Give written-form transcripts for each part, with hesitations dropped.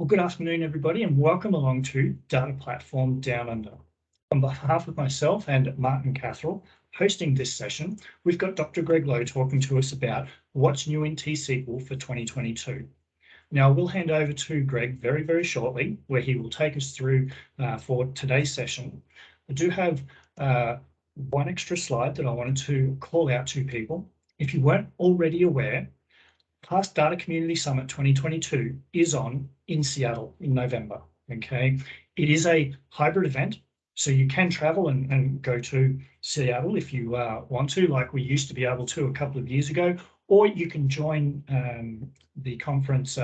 Well, good afternoon, everybody, and welcome along to Data Platform Downunder. On behalf of myself and Martin Catherall, hosting this session, we've got Dr. Greg Lowe talking to us about what's new in T-SQL for 2022. Now, we'll hand over to Greg very, very shortly, where he will take us through for today's session. I do have one extra slide that I wanted to call out to people. If you weren't already aware, Past Data Community Summit 2022 is on in Seattle in November, okay? It is a hybrid event, so you can travel and go to Seattle if you want to, like we used to be able to a couple of years ago, or you can join the conference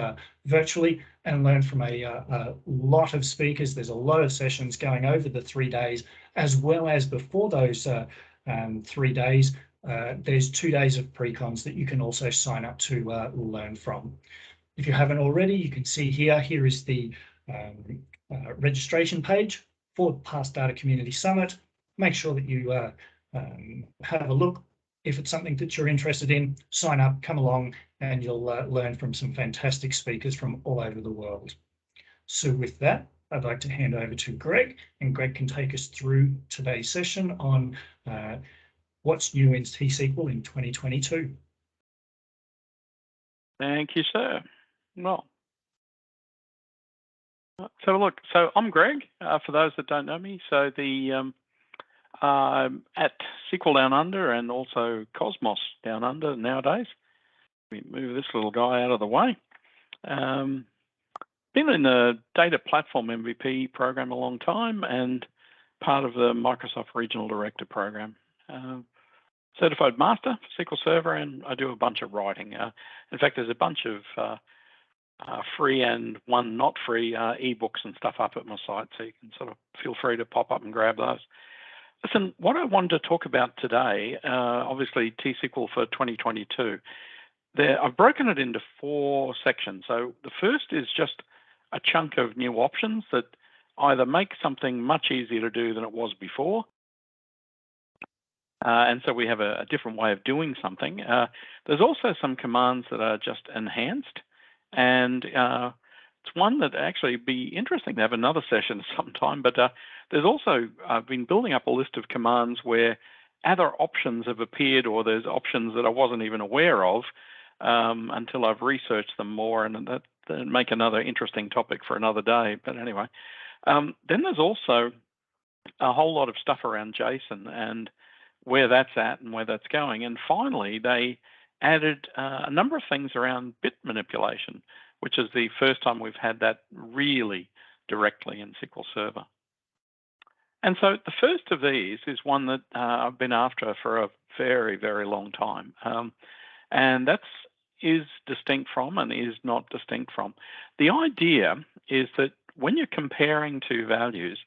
virtually and learn from a lot of speakers. There's a lot of sessions going over the 3 days, as well as before those 3 days, there's 2 days of pre-cons that you can also sign up to learn from. If you haven't already, you can see here is the registration page for Past Data Community Summit. Make sure that you have a look. If it's something that you're interested in, sign up, come along, and you'll learn from some fantastic speakers from all over the world. So with that, I'd like to hand over to Greg, and Greg can take us through today's session on what's new in T-SQL in 2022. Thank you, sir. Well, so I'm Greg, for those that don't know me. So at SQL Downunder and also Cosmos Downunder nowadays. We move this little guy out of the way. Been in the data platform MVP program a long time and part of the Microsoft Regional Director program. Certified Master for SQL Server, and I do a bunch of writing. In fact, there's a bunch of free and one not free ebooks and stuff up at my site, so you can sort of feel free to pop up and grab those. Listen, what I wanted to talk about today, obviously T-SQL for 2022, I've broken it into 4 sections. So the first is just a chunk of new options that either make something much easier to do than it was before, and so we have a different way of doing something. There's also some commands that are just enhanced, and it's one that actually be interesting to have another session sometime, but there's also, I've been building up a list of commands where other options have appeared, or there's options that I wasn't even aware of until I've researched them more, and that make another interesting topic for another day. But anyway, then there's also a whole lot of stuff around JSON and where that's at and where that's going. And finally, they added a number of things around bit manipulation, which is the first time we've had that really directly in SQL Server. And so the first of these is one that I've been after for a very, very long time. And that's is distinct from and is not distinct from. The idea is that when you're comparing two values,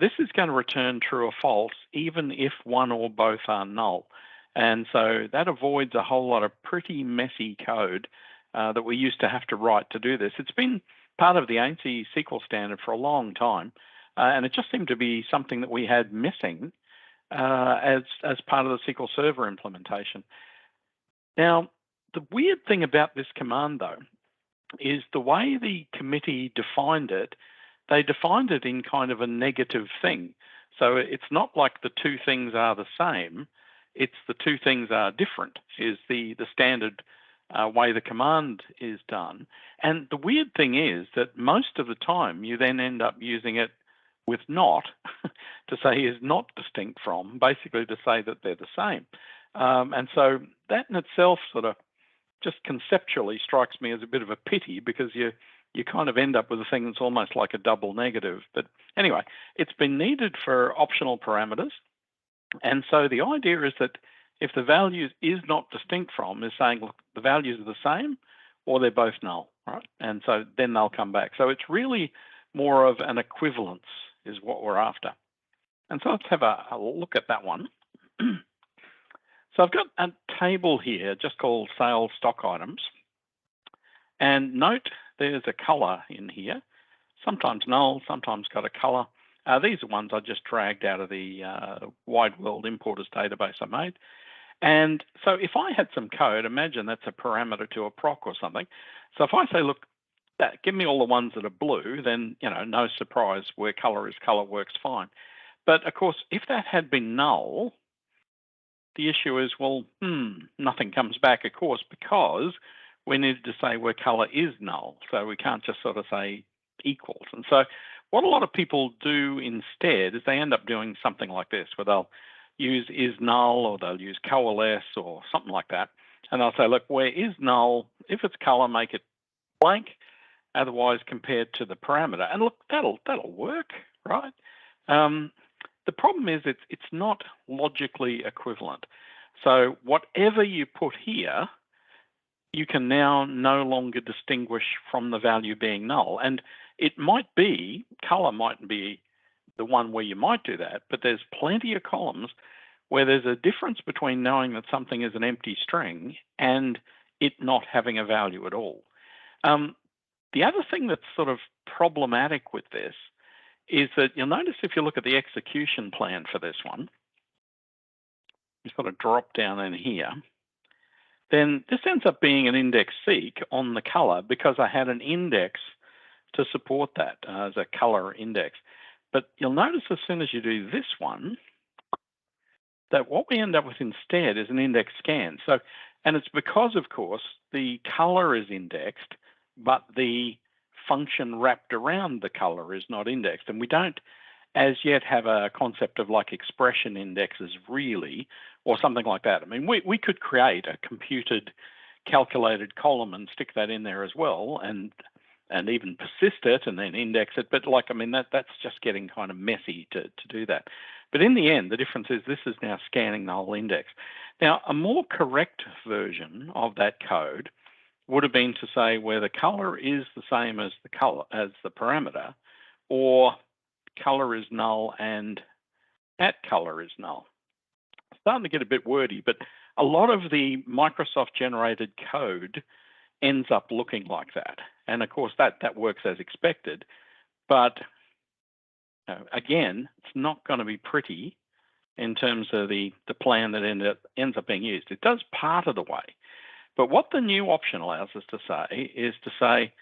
this is going to return true or false, even if one or both are null. And so that avoids a whole lot of pretty messy code that we used to have to write to do this. It's been part of the ANSI SQL standard for a long time, and it just seemed to be something that we had missing as part of the SQL Server implementation. Now, the weird thing about this command, though, is the way the committee defined it, they defined it in kind of a negative thing. So it's not like the two things are the same, it's the two things are different, is the standard way the command is done. And the weird thing is that most of the time you then end up using it with not to say is not distinct from, basically to say that they're the same. And so that in itself sort of just conceptually strikes me as a bit of a pity, because you kind of end up with a thing that's almost like a double negative. But anyway, it's been needed for optional parameters. And so the idea is that if the values is not distinct from is saying, look, the values are the same or they're both null, right? And so then they'll come back. So it's really more of an equivalence is what we're after. And so let's have a look at that one. So I've got a table here just called sales stock items. And note there's a color in here, sometimes null, sometimes got a color. These are ones I just dragged out of the Wide World Importers database I made. And so if I had some code, imagine that's a parameter to a proc or something. So if I say, look, give me all the ones that are blue, then, no surprise, where color is color works fine. But of course, if that had been null, the issue is, well, nothing comes back, of course, because we needed to say where color is null. So we can't just sort of say equals. And so what a lot of people do instead is they end up doing something like this, where they'll use is null, or they'll use coalesce or something like that. And they'll say, look, where is null, if it's color, make it blank, otherwise compared to the parameter. And look, that'll work, right? The problem is it's not logically equivalent. So whatever you put here, you can now no longer distinguish from the value being null. And it might be, color might be the one where you might do that, but there's plenty of columns where there's a difference between knowing that something is an empty string and it not having a value at all. The other thing that's sort of problematic with this is that you'll notice if you look at the execution plan for this one, you sort of drop down in here, then this ends up being an index seek on the color because I had an index to support that as a color index. But you'll notice as soon as you do this one, that what we end up with instead is an index scan. So, and it's because, of course, the color is indexed, but the function wrapped around the color is not indexed. And we don't as yet have a concept of like expression indexes really, or something like that. I mean, we could create a computed calculated column and stick that in there as well, and even persist it and then index it. But like, I mean, that's just getting kind of messy to do that. But in the end, the difference is this is now scanning the whole index. Now, a more correct version of that code would have been to say where the color is the same as the color as the parameter, or color is null and at color is null. It's starting to get a bit wordy, but a lot of the Microsoft generated code ends up looking like that. And of course that works as expected, but again, it's not going to be pretty in terms of the plan that ends up being used. It does part of the way. But what the new option allows us to say is to say,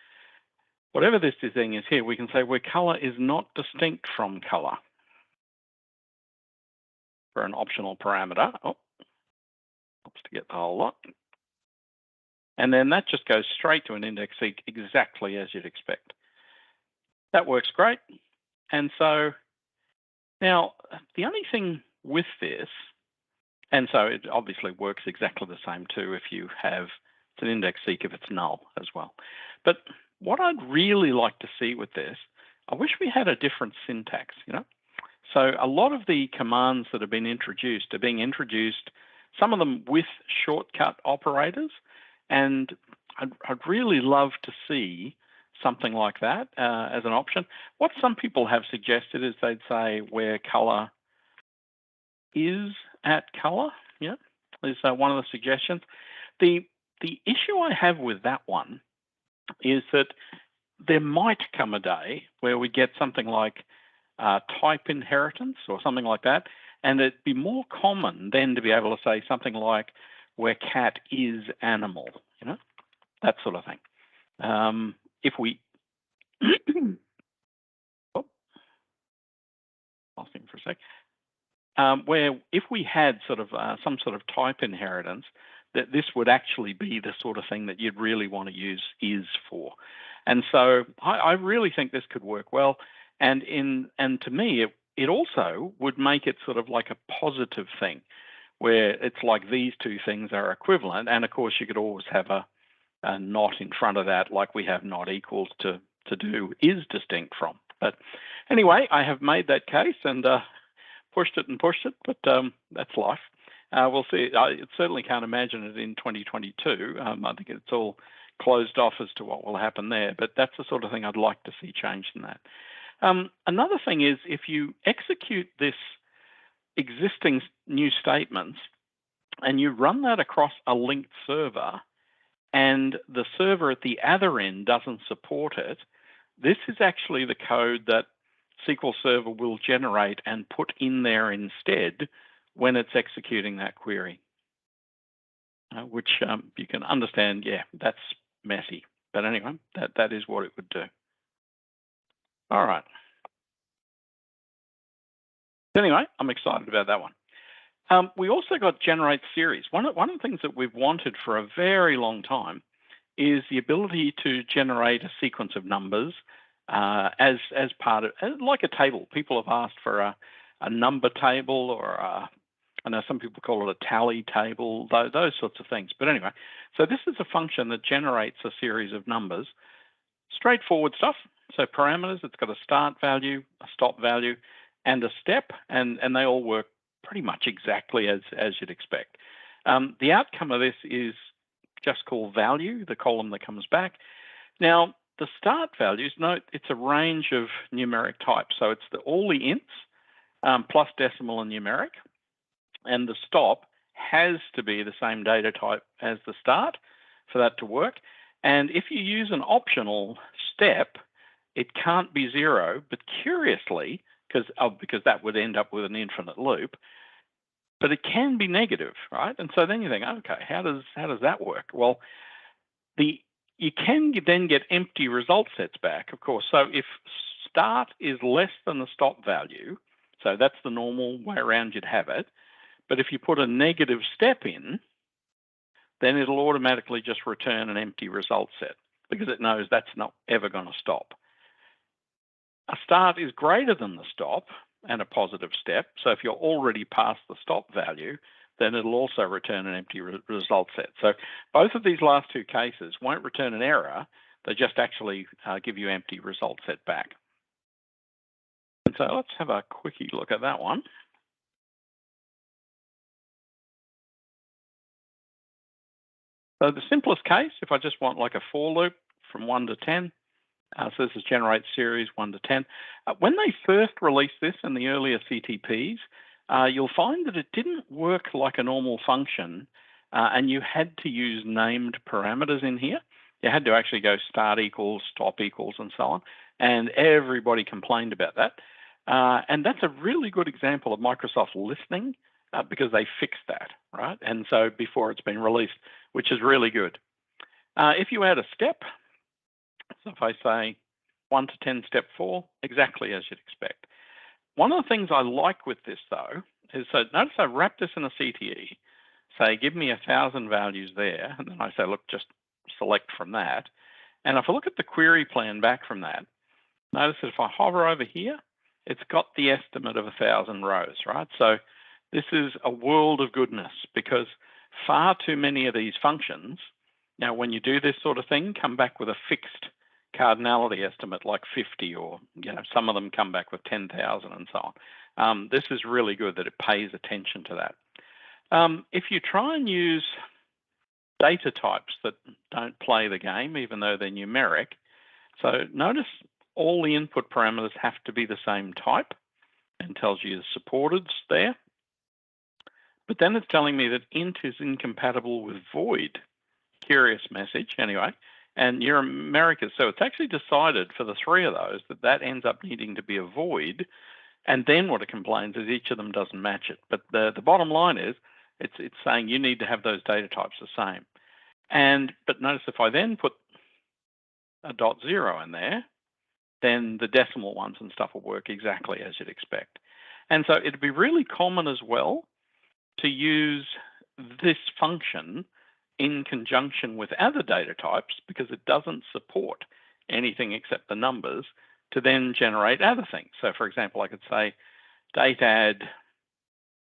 whatever this thing is here, we can say where color is not distinct from color for an optional parameter. Oh, helps to get the whole lot. And then that just goes straight to an index seek exactly as you'd expect. That works great. And so now the only thing with this, and so it obviously works exactly the same too if you have, it's an index seek if it's null as well. But what I'd really like to see with this, I wish we had a different syntax, So a lot of the commands that have been introduced are being introduced, some of them with shortcut operators, and I'd really love to see something like that as an option. What some people have suggested is they'd say where color is at color, is one of the suggestions. The issue I have with that one is that there might come a day where we get something like type inheritance or something like that, and it'd be more common then to be able to say something like where cat is animal, that sort of thing. If we lost him for a sec. Where if we had sort of some sort of type inheritance, that this would actually be the sort of thing that you'd really want to use is for. And so I really think this could work well. And to me, it also would make it sort of like a positive thing, where it's like these two things are equivalent. And of course, you could always have a not in front of that, like we have not equals to do is distinct from. But anyway, I have made that case and pushed it, but that's life. We'll see. I certainly can't imagine it in 2022. I think it's all closed off as to what will happen there, but that's the sort of thing I'd like to see changed in that. Another thing is if you execute this existing new statements and you run that across a linked server and the server at the other end doesn't support it, this is actually the code that SQL Server will generate and put in there instead when it's executing that query, which you can understand, yeah, that's messy. But anyway, that is what it would do. All right. Anyway, I'm excited about that one. We also got generate series. One of the things that we've wanted for a very long time is the ability to generate a sequence of numbers as part of, like a table. People have asked for a number table, or I know some people call it a tally table, those sorts of things. But anyway, so this is a function that generates a series of numbers. Straightforward stuff. So parameters, it's got a start value, a stop value, and a step, and they all work pretty much exactly as you'd expect. The outcome of this is just called value, the column that comes back. Now, the start values, note it's a range of numeric types. So it's all the ints plus decimal and numeric. And the stop has to be the same data type as the start for that to work. And if you use an optional step, it can't be 0, but curiously, because that would end up with an infinite loop, but it can be negative, right? And so then you think, okay, how does that work? Well, you can then get empty result sets back, of course. So if start is less than the stop value, so that's the normal way around you'd have it, but if you put a negative step in, then it'll automatically just return an empty result set because it knows that's not ever going to stop. A start is greater than the stop and a positive step. So if you're already past the stop value, then it'll also return an empty result set. So both of these last two cases won't return an error. They just actually give you empty result set back. And so let's have a quickie look at that one. So the simplest case, if I just want like a for loop from 1 to 10, so this is generate series 1 to 10. When they first released this in the earlier CTPs, you'll find that it didn't work like a normal function, and you had to use named parameters in here. You had to actually go start equals, stop equals, and so on. And everybody complained about that. And that's a really good example of Microsoft listening because they fixed that, right? And so before it's been released, which is really good. If you add a step, so if I say 1 to 10 step 4, exactly as you'd expect. One of the things I like with this though is, so notice I wrap this in a CTE, say give me 1,000 values there, and then I say look, just select from that. And if I look at the query plan back from that, notice that if I hover over here, it's got the estimate of 1,000 rows, right? So this is a world of goodness because far too many of these functions, now when you do this sort of thing, come back with a fixed cardinality estimate like 50, or some of them come back with 10,000 and so on. This is really good that it pays attention to that. If you try and use data types that don't play the game, even though they're numeric, so notice all the input parameters have to be the same type and tells you the supporteds there. But then it's telling me that int is incompatible with void. Curious message anyway. And you're America, so it's actually decided for the 3 of those that ends up needing to be a void. And then what it complains is each of them doesn't match it. But the bottom line is it's saying you need to have those data types the same. But notice if I then put a .0 in there, then the decimal ones and stuff will work exactly as you'd expect. And so it'd be really common as well to use this function in conjunction with other data types because it doesn't support anything except the numbers to then generate other things. So for example, I could say date add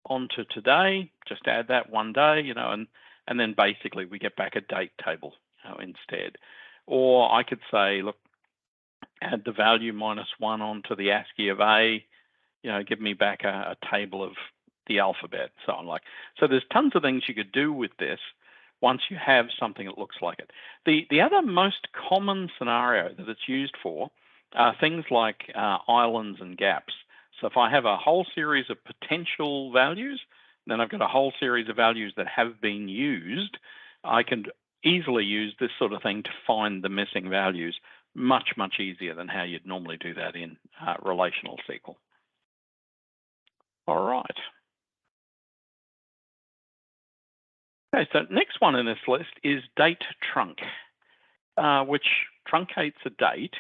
onto today, just add that one day, and then basically we get back a date table instead. Or I could say, look, add the value -1 onto the ASCII of A, give me back a table of the alphabet, so on. So there's tons of things you could do with this once you have something that looks like it. The other most common scenario that it's used for are things like islands and gaps. So if I have a whole series of potential values, then I've got a whole series of values that have been used, I can easily use this sort of thing to find the missing values much, much easier than how you'd normally do that in relational SQL. All right. Okay, so next one in this list is date trunc. which truncates a date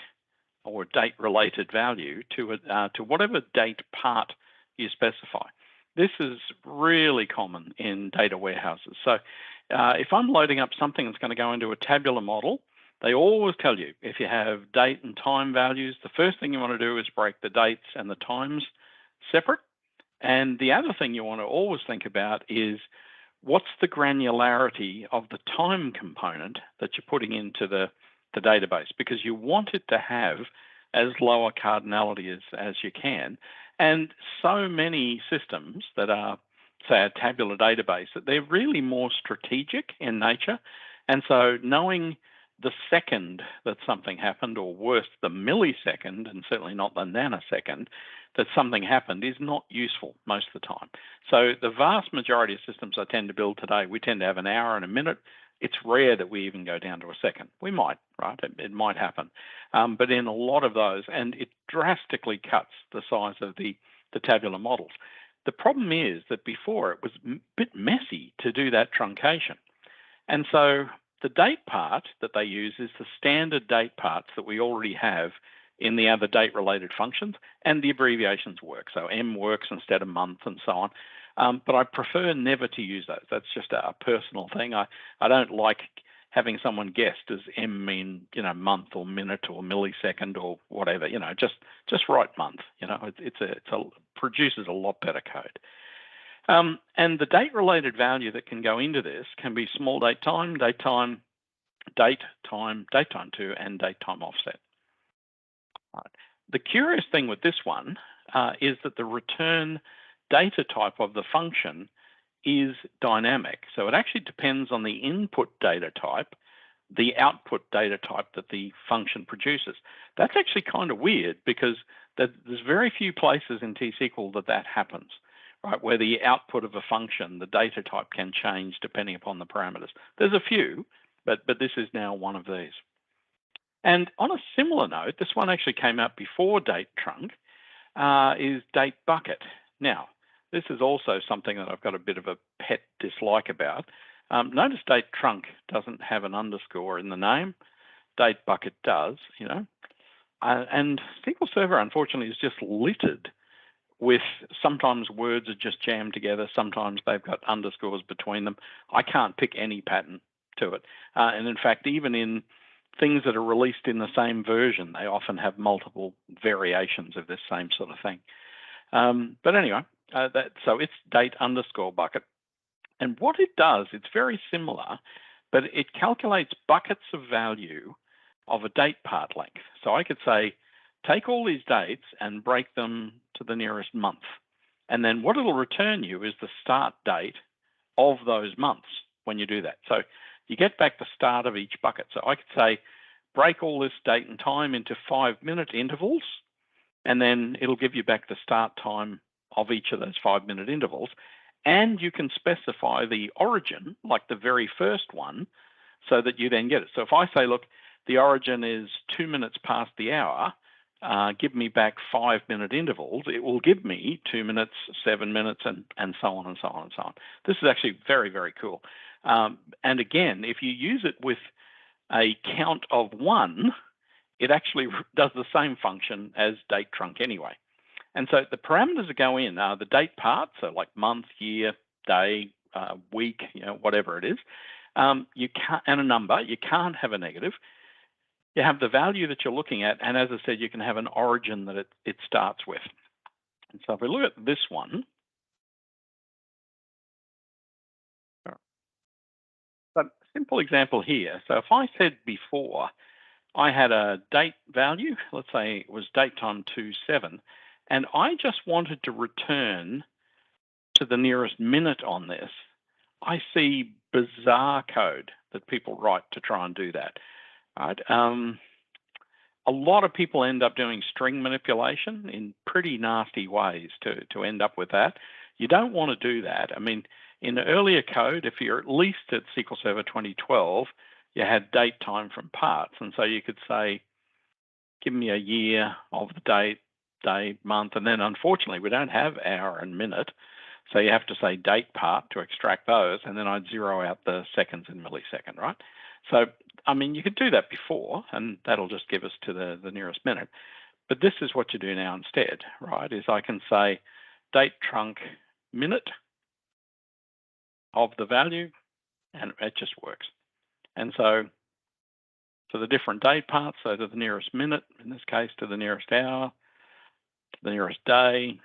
or date-related value to whatever date part you specify. This is really common in data warehouses. So if I'm loading up something that's going to go into a tabular model, they always tell you if you have date and time values, the first thing you want to do is break the dates and the times separate. And the other thing you want to always think about is what's the granularity of the time component that you're putting into the database, because you want it to have as low a cardinality as you can. And so many systems that are, say, a tabular database, that they're really more strategic in nature. And so knowing the second that something happened, or worse, the millisecond, and certainly not the nanosecond, that something happened is not useful most of the time. So the vast majority of systems I tend to build today, we tend to have an hour and a minute. It's rare that we even go down to a second. We might, right? It might happen. But in a lot of those, and it drastically cuts the size of the tabular models. The problem is that before it was a bit messy to do that truncation. And so the date part that they use is the standard date parts that we already have in the other date-related functions, and the abbreviations work. So M works instead of month and so on. But I prefer never to use those. That's just a personal thing. I don't like having someone guess, does M mean, month or minute or millisecond or whatever, just write month. It produces a lot better code. And the date-related value that can go into this can be small date time, date time 2, and date time offset. Right. The curious thing with this one is that the return data type of the function is dynamic. So it actually depends on the input data type, the output data type that the function produces. That's actually kind of weird, because there's very few places in T-SQL that happens, right? Where the output of a function, the data type, can change depending upon the parameters. There's a few, but this is now one of these. And on a similar note, this one actually came out before date trunc, is date bucket. Now, this is also something that I've got a bit of a pet dislike about. Notice date trunc doesn't have an underscore in the name. Date bucket does, and SQL Server, unfortunately, is just littered with, sometimes words are just jammed together, sometimes they've got underscores between them. I can't pick any pattern to it. And in fact, even in things that are released in the same version, they often have multiple variations of this same sort of thing. But anyway, so it's date underscore bucket. And what it does, it's very similar, but it calculates buckets of value of a date part length. So I could say, take all these dates and break them to the nearest month. And then what it'll return you is the start date of those months when you do that. So you get back the start of each bucket. So I could say, break all this date and time into 5-minute intervals, and then it'll give you back the start time of each of those 5-minute intervals. And you can specify the origin, like the very first one, so that you then get it. So if I say, look, the origin is 2 minutes past the hour, give me back 5-minute intervals, it will give me 2 minutes, 7 minutes, and so on and so on and so on. This is actually very, very cool. And again, if you use it with a count of 1, it actually does the same function as date trunc anyway. And so the parameters that go in are the date part, so like month, year, day, week, whatever it is. You can't, and a number. You can't have a negative. You have the value that you're looking at, and as I said, you can have an origin that it starts with. And so if we look at this one, but simple example here. So if I said before, I had a date value, let's say it was date time 2/7, and I just wanted to return to the nearest minute on this, I see bizarre code that people write to try and do that. Right? A lot of people end up doing string manipulation in pretty nasty ways to end up with that. You don't want to do that. I mean, in earlier code, if you're at least at SQL Server 2012, you had date time from parts. And so you could say, give me a year of the date, day, month, and then unfortunately we don't have hour and minute. So you have to say date part to extract those, and then I'd zero out the seconds and millisecond, right? So, I mean, you could do that before, and that'll just give us to the nearest minute. But this is what you do now instead, right? Is I can say date trunc minute of the value, and it just works. And so for the different date parts, so to the nearest minute, in this case, to the nearest hour, to the nearest day,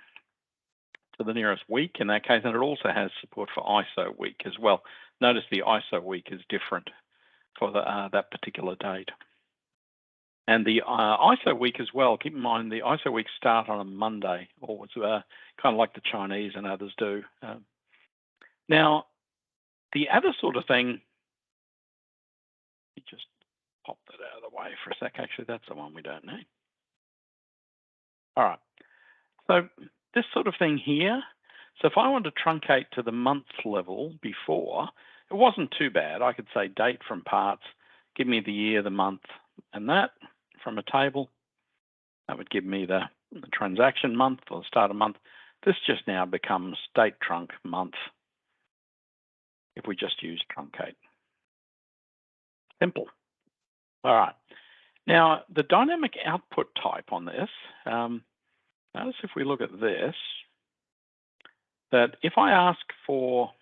to the nearest week in that case, and it also has support for ISO week as well. Notice the ISO week is different for that particular date. And the ISO week as well, keep in mind the ISO weeks start on a Monday, always kind of like the Chinese and others do. Now, the other sort of thing, you just pop that out of the way for a sec. Actually, that's the one we don't need. All right, so this sort of thing here, so if I want to truncate to the month level before, it wasn't too bad. I could say date from parts, give me the year, the month, and that from a table. That would give me the transaction month or the start of month. This just now becomes date trunc month if we just use truncate. Simple. All right. Now, the dynamic output type on this, notice if we look at this, that if I ask for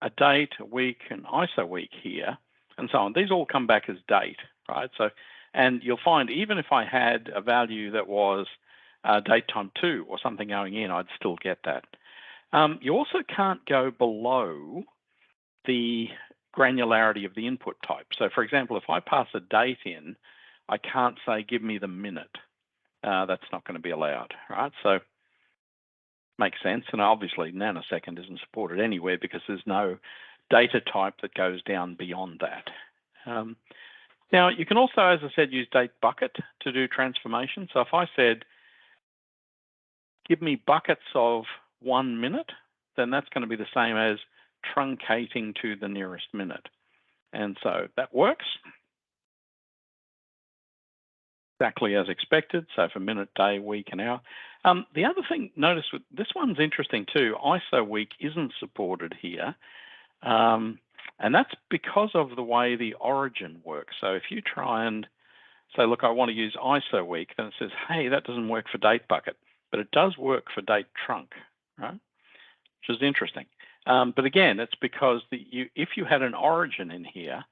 a date, a week, an ISO week here, and so on, these all come back as date, right? So, and you'll find even if I had a value that was date time 2 or something going in, I'd still get that. You also can't go below the granularity of the input type. So for example, if I pass a date in, I can't say, give me the minute. That's not going to be allowed, right? So makes sense. And obviously nanosecond isn't supported anywhere because there's no data type that goes down beyond that. Now you can also, as I said, use date bucket to do transformation. So if I said, give me buckets of 1 minute, then that's going to be the same as truncating to the nearest minute. And so that works exactly as expected. So for minute, day, week, and hour. The other thing, notice this one's interesting too. ISO week isn't supported here. And that's because of the way the origin works. So if you try and say, look, I want to use ISO week, then it says, hey, that doesn't work for date bucket, but it does work for date trunc, right? Which is interesting. But again, it's because if you had an origin in here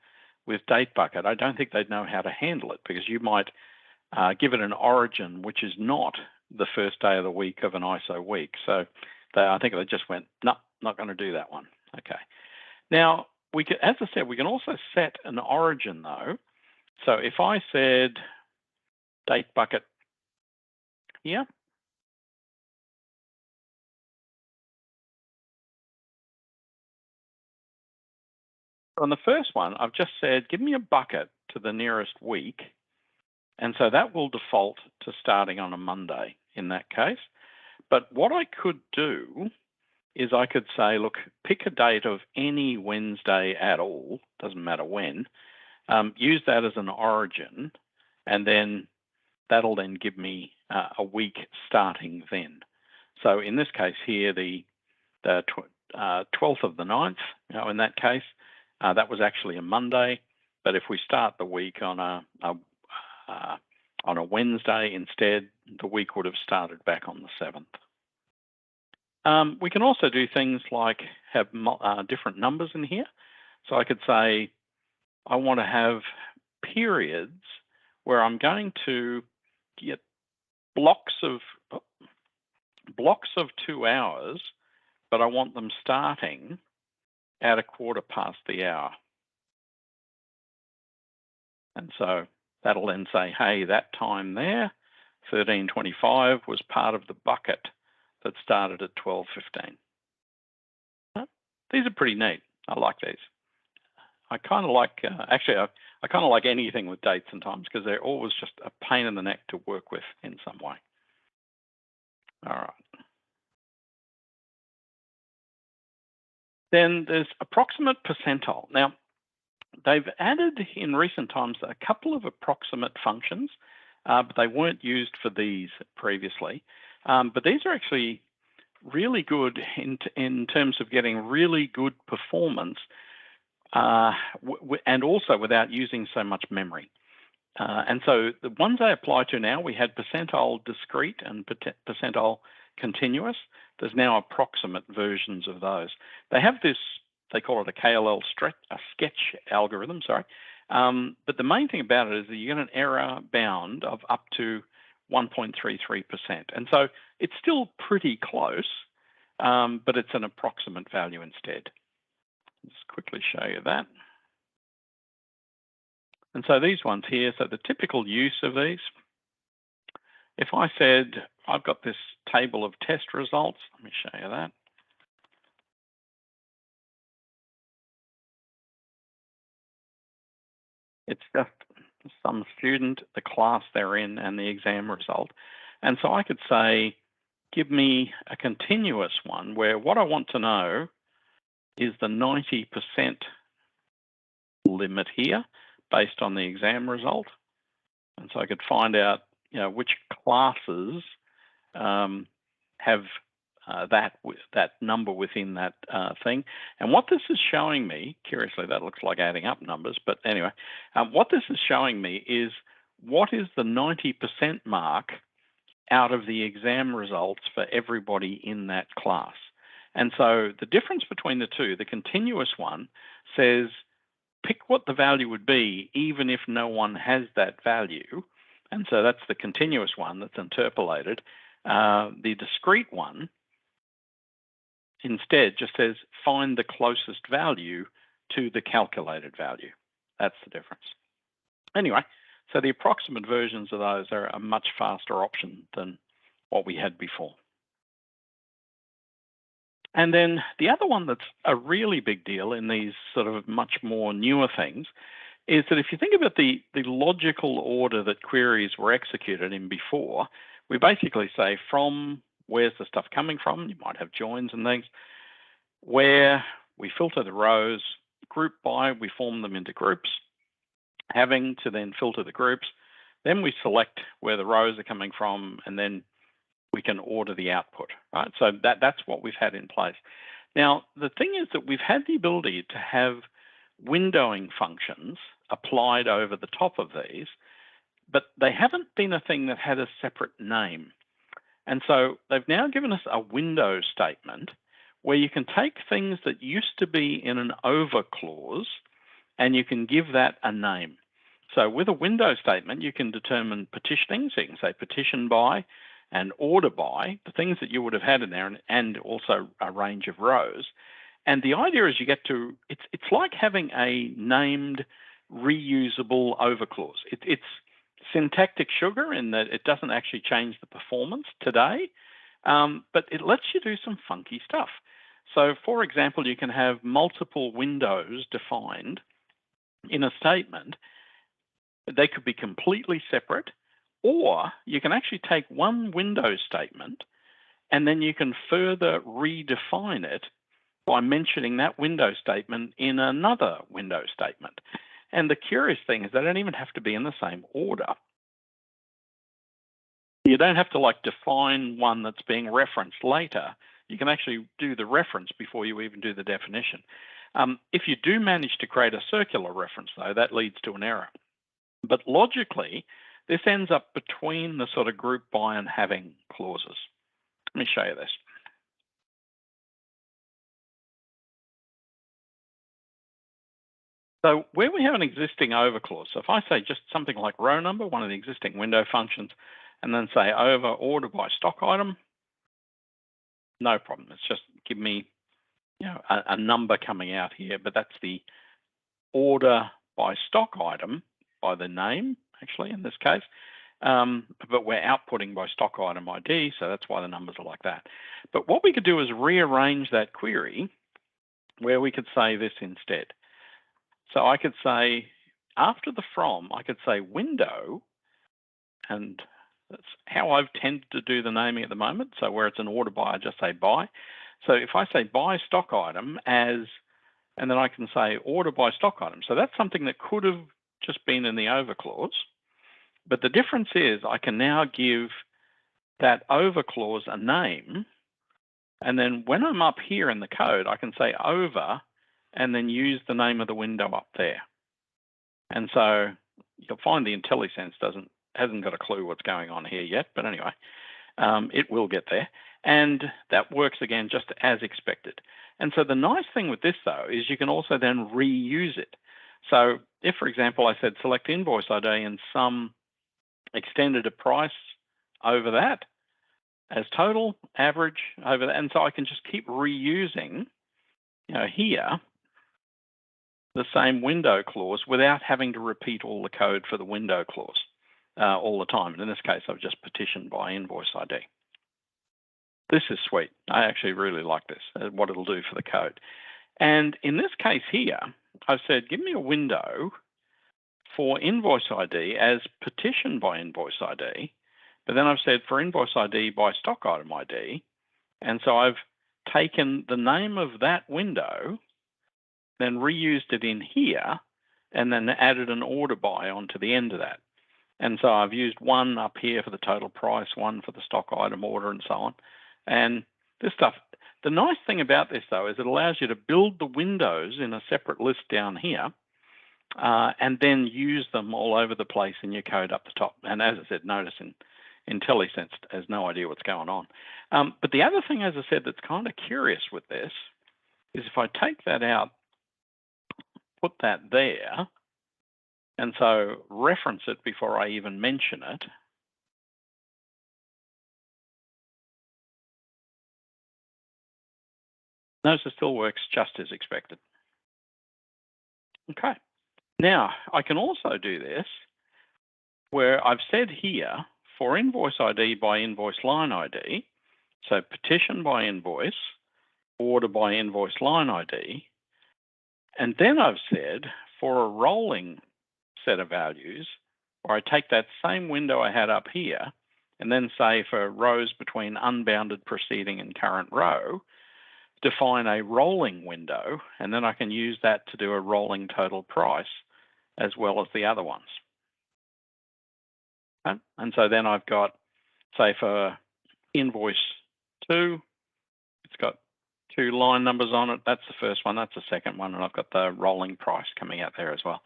with date bucket, I don't think they'd know how to handle it because you might give it an origin which is not the first day of the week of an ISO week. So I think they just went, no, not going to do that one. Okay. Now, we can, as I said, we can also set an origin though. So if I said date bucket here, on the first one, I've just said, give me a bucket to the nearest week. And so that will default to starting on a Monday in that case. But what I could do is I could say, look, pick a date of any Wednesday at all, doesn't matter when, use that as an origin, and then that'll then give me a week starting then. So in this case here, the 12th of the 9th, in that case, that was actually a Monday. But if we start the week on a Wednesday instead, the week would have started back on the 7th. We can also do things like have different numbers in here. So I could say, I want to have periods where I'm going to get blocks of 2 hours, but I want them starting at 1/4 past the hour. And so that'll then say, hey, that time there, 13:25 was part of the bucket that started at 12:15. These are pretty neat. I like these. I kind of like, actually, I kind of like anything with dates and times because they're always just a pain in the neck to work with in some way. All right. Then there's approximate percentile. Now, they've added in recent times a couple of approximate functions, but they weren't used for these previously. But these are actually really good in terms of getting really good performance and also without using so much memory. And so the ones I apply to now, we had percentile discrete and percentile continuous. There's now approximate versions of those. They have this, they call it a KLL sketch algorithm, sorry. But the main thing about it is that you get an error bound of up to 1.33%. And so it's still pretty close, but it's an approximate value instead. Let's quickly show you that. And so these ones here, so the typical use of these, if I said, I've got this table of test results, let me show you that. It's just some student, the class they're in, and the exam result. And so I could say, give me a continuous one where what I want to know is the 90% limit here based on the exam result. And so I could find out, which classes have that number within that thing. And what this is showing me, curiously, that looks like adding up numbers, but anyway, what this is showing me is what is the 90% mark out of the exam results for everybody in that class. And so the difference between the two, the continuous one says, pick what the value would be, even if no one has that value. And so that's the continuous one that's interpolated. The discrete one instead just says, find the closest value to the calculated value. That's the difference. Anyway, so the approximate versions of those are a much faster option than what we had before. And then the other one that's a really big deal in these sort of much more newer things is that if you think about the logical order that queries were executed in before, we basically say from where's the stuff coming from? You might have joins and things. Where we filter the rows, group by, we form them into groups, having to then filter the groups. Then we select where the rows are coming from, and then we can order the output, right? So that's what we've had in place. Now, the thing is that we've had the ability to have windowing functions applied over the top of these, but they haven't been a thing that had a separate name. And so they've now given us a window statement where you can take things that used to be in an over clause and you can give that a name. So with a window statement, you can determine partitioning. So you can say petition by and order by, the things that you would have had in there, and also a range of rows. And the idea is you get to, it's like having a named reusable over clause. It's syntactic sugar in that it doesn't actually change the performance today, but it lets you do some funky stuff. So for example, you can have multiple windows defined in a statement. They could be completely separate, or you can actually take one window statement and then you can further redefine it by mentioning that window statement in another window statement. And the curious thing is they don't even have to be in the same order. You don't have to define one that's being referenced later. You can actually do the reference before you even do the definition. If you do manage to create a circular reference, though, that leads to an error. But logically, this ends up between the sort of group by and having clauses. Let me show you this. So where we have an existing over clause, so if I say just something like row number, one of the existing window functions, and then say over order by stock item, no problem. It's just give me a number coming out here, but that's the order by stock item by the name, actually, in this case. But we're outputting by stock item ID, so that's why the numbers are like that. But what we could do is rearrange that query where we could say this instead. So I could say, after the from, I could say window, and that's how I've tended to do the naming at the moment. So where it's an order by, I just say by. So if I say by stock item as, and then I can say order by stock item. So that's something that could have just been in the over clause. But the difference is I can now give that over clause a name. And then when I'm up here in the code, I can say over and then use the name of the window up there. And so you'll find the IntelliSense hasn't got a clue what's going on here yet, but anyway, it will get there. And that works again just as expected. And so the nice thing with this, though, is you can also then reuse it. So if, for example, I said select invoice ID and some extended a price over that as total, average over that, and so I can just keep reusing, here, the same window clause without having to repeat all the code for the window clause all the time. And in this case, I've just petitioned by invoice ID. This is sweet. I actually really like this, what it'll do for the code. And in this case here, I've said, give me a window for invoice ID as petitioned by invoice ID, but then I've said for invoice ID by stock item ID. And so I've taken the name of that window, then reused it in here, and then added an order by onto the end of that. And so I've used one up here for the total price, one for the stock item order, and so on. And this stuff, the nice thing about this, though, is it allows you to build the windows in a separate list down here, and then use them all over the place in your code up the top. And as I said, notice in IntelliSense has no idea what's going on. But the other thing, as I said, that's kind of curious with this is if I take that out, put that there, and so reference it before I even mention it, notice it still works just as expected. Okay. Now, I can also do this where I've said here for invoice ID by invoice line ID, so petition by invoice, order by invoice line ID, and then I've said for a rolling set of values, where I take that same window I had up here, and then say for rows between unbounded preceding and current row, define a rolling window, and then I can use that to do a rolling total price as well as the other ones. Okay? And so then I've got, say for invoice 2, it's got 2 line numbers on it. That's the first one, that's the second one, and I've got the rolling price coming out there as well.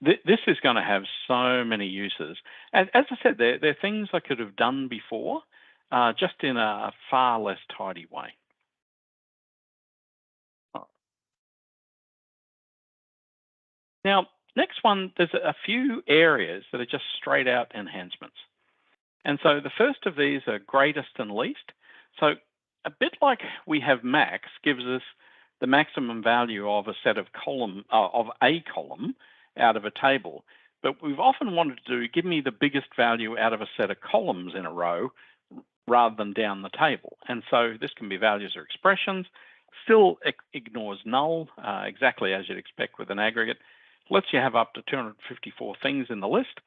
This is going to have so many uses. As I said, they're things I could have done before, just in a far less tidy way. Now, next one, there's a few areas that are just straight out enhancements. And so the first of these are greatest and least. So a bit like we have max gives us the maximum value of a set of of a column out of a table. But we've often wanted to do, give me the biggest value out of a set of columns in a row rather than down the table. And so this can be values or expressions, still ignores null, exactly as you'd expect with an aggregate. Lets you have up to 254 things in the list,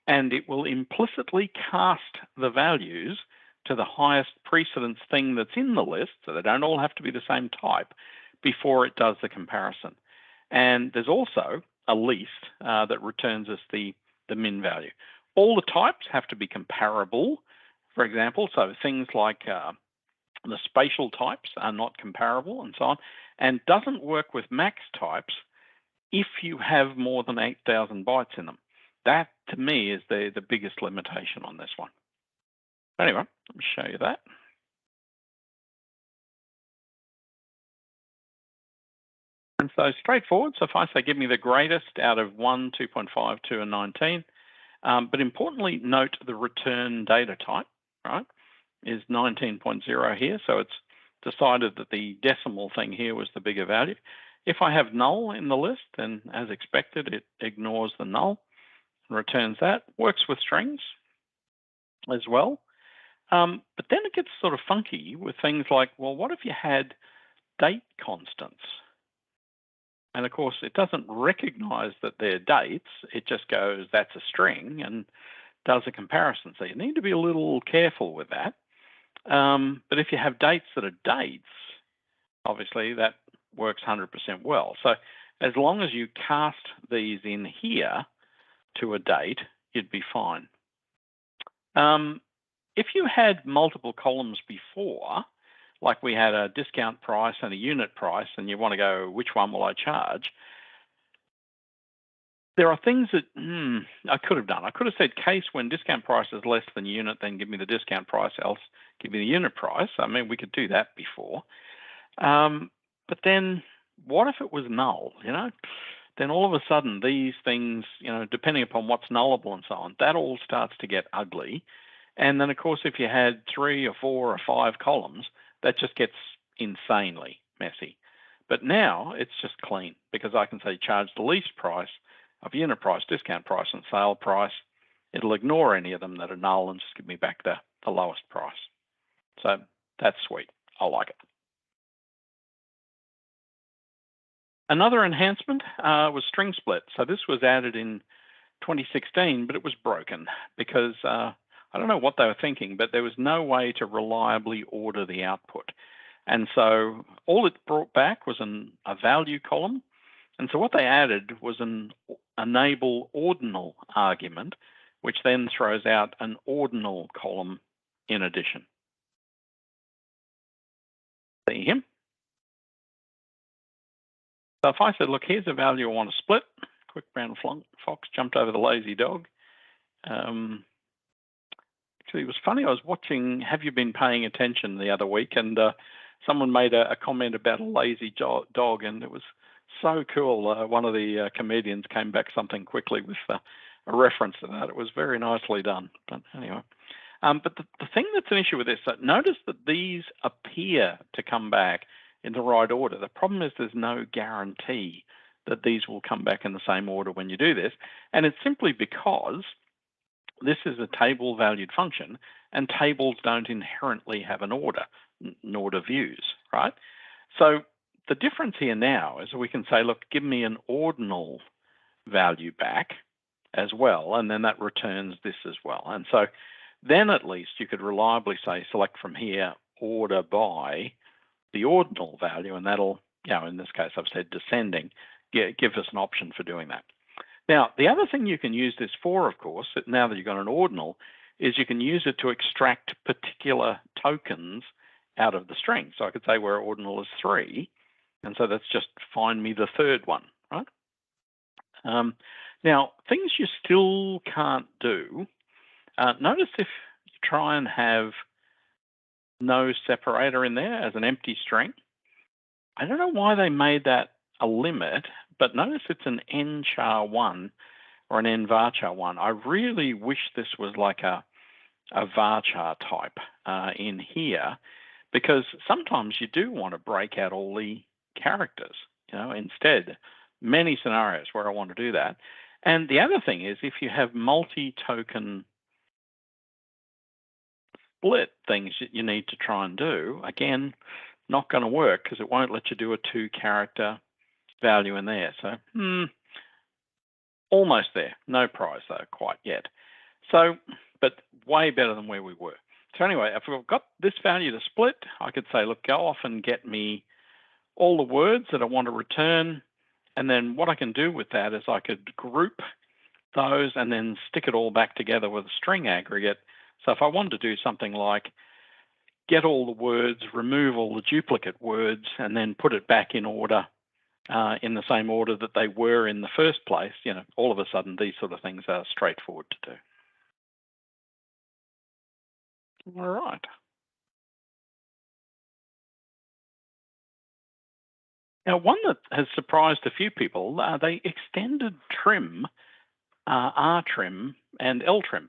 and it will implicitly cast the values to the highest precedence thing that's in the list, so they don't all have to be the same type, before it does the comparison. And there's also a least that returns us the min value. All the types have to be comparable, for example, so things like the spatial types are not comparable and so on, and doesn't work with max types if you have more than 8,000 bytes in them. That, to me, is the biggest limitation on this one. Anyway, let me show you that. And so straightforward. So if I say give me the greatest out of 1, 2.5, 2, and 19, but importantly, note the return data type, right, is 19.0 here. So it's decided that the decimal thing here was the bigger value. If I have null in the list, then as expected, it ignores the null and returns that. Works with strings as well. But then it gets sort of funky with things like, well, what if you had date constants? And of course, it doesn't recognize that they're dates. It just goes, that's a string, and does a comparison. So you need to be a little careful with that. But if you have dates that are dates, obviously that works 100% well. So as long as you cast these in here to a date, you'd be fine. If you had multiple columns before, like we had a discount price and a unit price, and you want to go, which one will I charge? There are things that I could have done. I could have said case when discount price is less than unit, then give me the discount price, else give me the unit price. I mean, we could do that before. But then what if it was null, Then all of a sudden these things, depending upon what's nullable and so on, that all starts to get ugly. And then, of course, if you had 3 or 4 or 5 columns, that just gets insanely messy. But now it's just clean because I can say charge the least price of unit price, discount price, and sale price. It'll ignore any of them that are null and just give me back the lowest price. So that's sweet. I like it. Another enhancement was string split. So this was added in 2016, but it was broken because I don't know what they were thinking, but there was no way to reliably order the output. And so all it brought back was a value column. And so what they added was an enable ordinal argument, which then throws out an ordinal column in addition. See him? So if I said, look, here's a value I want to split, quick brown fox jumped over the lazy dog. Actually, it was funny. I was watching Have You Been Paying Attention the other week, and someone made a comment about a lazy dog, and it was so cool. One of the comedians came back something quickly with a reference to that. It was very nicely done. But anyway, but the thing that's an issue with this, notice that these appear to come back in the right order. The problem is there's no guarantee that these will come back in the same order when you do this. And it's simply because this is a table valued function, and tables don't inherently have an order, nor do views, right? So the difference here now is we can say, look, give me an ordinal value back as well, and then that returns this as well. And so then at least you could reliably say, select from here, order by the ordinal value, and that'll, in this case I've said descending, give us an option for doing that. Now, the other thing you can use this for, of course, now that you've got an ordinal, is you can use it to extract particular tokens out of the string. So I could say where ordinal is 3, and so that's just find me the third one, right? Now, things you still can't do, notice if you try and have no separator in there as an empty string. I don't know why they made that a limit, but notice it's an nchar1 or an nvarchar1. I really wish this was like a varchar type in here, because sometimes you do want to break out all the characters, instead. Many scenarios where I want to do that. And the other thing is, if you have multi-token split things that you need to try and do, again, not going to work because it won't let you do a 2-character value in there. So almost there. No prize though, quite yet. So, but way better than where we were. So anyway, if we've got this value to split, I could say, look, go off and get me all the words that I want to return. And then what I can do with that is I could group those and then stick it all back together with a string aggregate. So if I wanted to do something like get all the words, remove all the duplicate words, and then put it back in order, in the same order that they were in the first place, all of a sudden these sort of things are straightforward to do. All right. Now, one that has surprised a few people, they extended trim, rtrim, and ltrim.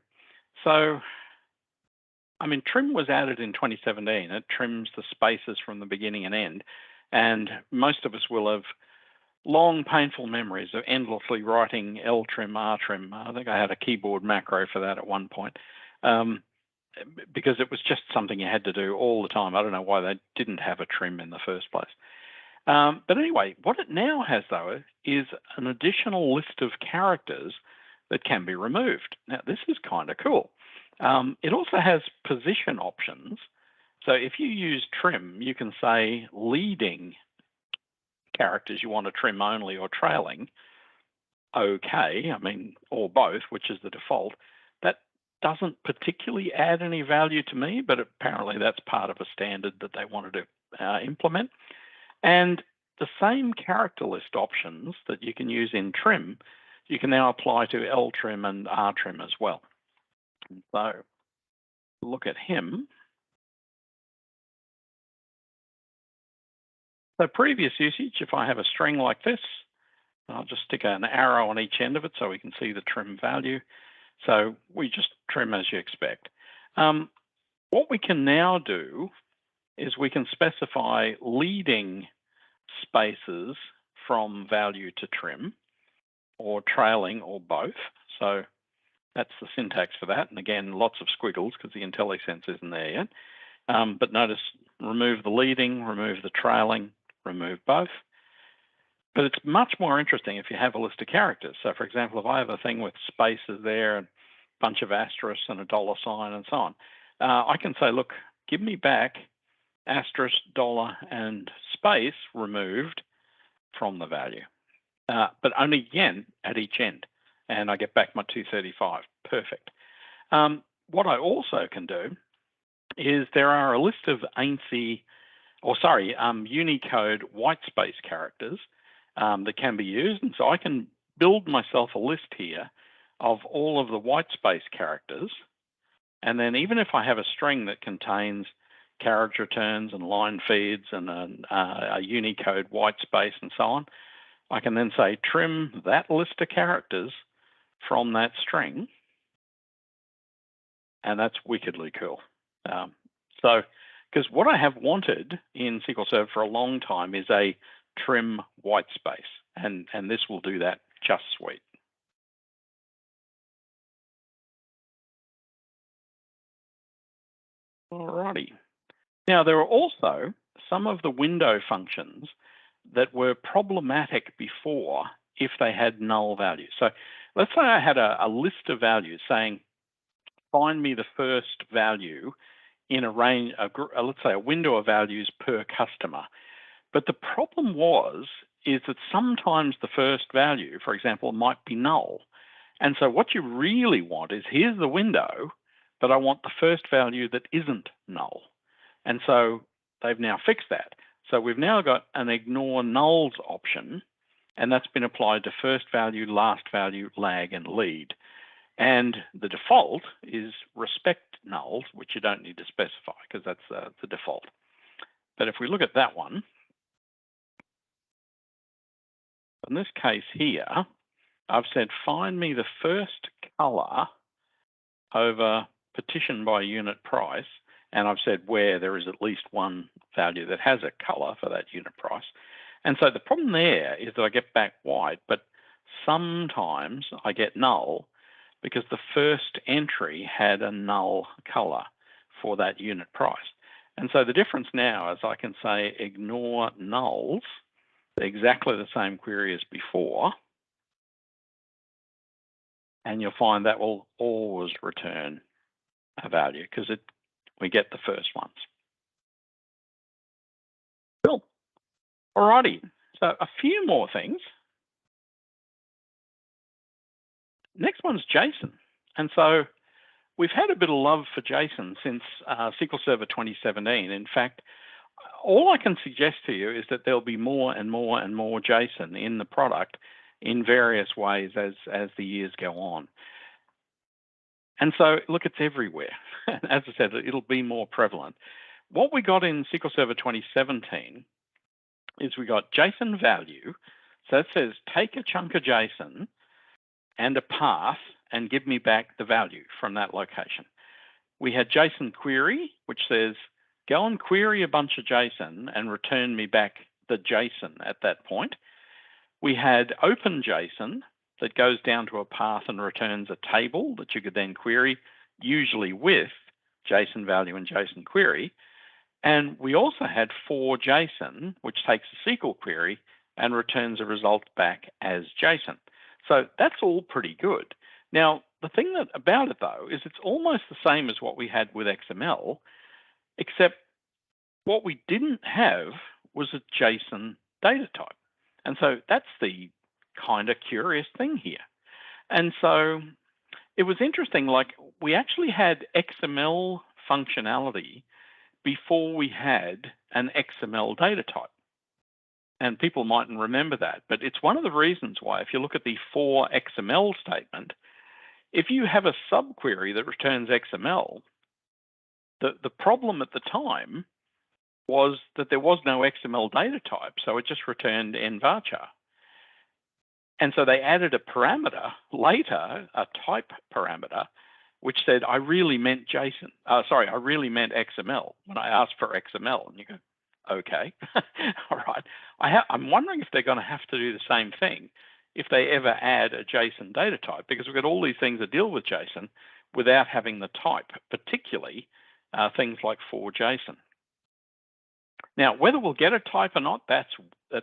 So, I mean, trim was added in 2017. It trims the spaces from the beginning and end. And most of us will have long, painful memories of endlessly writing ltrim, rtrim. I think I had a keyboard macro for that at one point, because it was just something you had to do all the time. I don't know why they didn't have a trim in the first place. But anyway, what it now has, though, is an additional list of characters that can be removed. Now, this is kind of cool. It also has position options. So if you use trim, you can say leading characters you want to trim only or trailing. Okay, I mean, or both, which is the default. That doesn't particularly add any value to me, but apparently that's part of a standard that they wanted to implement. And the same character list options that you can use in trim, you can now apply to ltrim and rtrim as well. So look at him. So previous usage, if I have a string like this, I'll just stick an arrow on each end of it so we can see the trim value. So we just trim as you expect. What we can now do is we can specify leading spaces from value to trim, or trailing, or both. So that's the syntax for that. And again, lots of squiggles because the IntelliSense isn't there yet. But notice, remove the leading, remove the trailing, remove both. But it's much more interesting if you have a list of characters. So for example, if I have a thing with spaces there, and a bunch of asterisks and a dollar sign and so on, I can say, look, give me back asterisk, dollar, and space removed from the value. But only again at each end. And I get back my 235. Perfect. What I also can do is there are a list of Unicode whitespace characters that can be used. And so I can build myself a list here of all of the whitespace characters. And then even if I have a string that contains carriage returns and line feeds and a Unicode whitespace and so on, I can then say trim that list of characters from that string. And that's wickedly cool. Because what I have wanted in SQL Server for a long time is a trim whitespace, and this will do that just sweet. Alrighty. Now, there are also some of the window functions that were problematic before if they had null values. So let's say I had a list of values saying, find me the first value in a range, let's say a window of values per customer. But the problem is that sometimes the first value, for example, might be null. And so what you really want is, here's the window, but I want the first value that isn't null. And so they've now fixed that. So we've now got an ignore nulls option, and that's been applied to first value, last value, lag, and lead. And the default is respect nulls, which you don't need to specify because that's the default. But if we look at that one, in this case here, I've said find me the first color over partition by unit price, and I've said where there is at least one value that has a color for that unit price. And so the problem there is that I get back white, but sometimes I get null because the first entry had a null color for that unit price. And so the difference now is I can say ignore nulls, exactly the same query as before, and you'll find that will always return a value because we get the first ones. Cool. Alrighty, so a few more things. Next one's JSON. And so we've had a bit of love for JSON since SQL Server 2017. In fact, all I can suggest to you is that there'll be more and more and more JSON in the product in various ways as the years go on. And so, look, it's everywhere. As I said, it'll be more prevalent. What we got in SQL Server 2017 is we got JSON value. So it says, take a chunk of JSON and a path and give me back the value from that location. We had JSON query, which says, go and query a bunch of JSON and return me back the JSON at that point. We had open JSON that goes down to a path and returns a table that you could then query, usually with JSON value and JSON query. And we also had for JSON, which takes a SQL query and returns a result back as JSON. So that's all pretty good. Now, the thing about it, though, is it's almost the same as what we had with XML, except what we didn't have was a JSON data type. And so that's the kind of curious thing here. And so it was interesting, like we actually had XML functionality before we had an XML data type. And people mightn't remember that, but it's one of the reasons why, if you look at the for XML statement, if you have a subquery that returns XML, the problem at the time was that there was no XML data type, so it just returned nvarchar. And so they added a parameter later, a type parameter, which said, I really meant JSON. I really meant XML when I asked for XML. And you go, okay, all right. I'm wondering if they're going to have to do the same thing if they ever add a JSON data type, because we've got all these things that deal with JSON without having the type, particularly things like for JSON. Now, whether we'll get a type or not, that's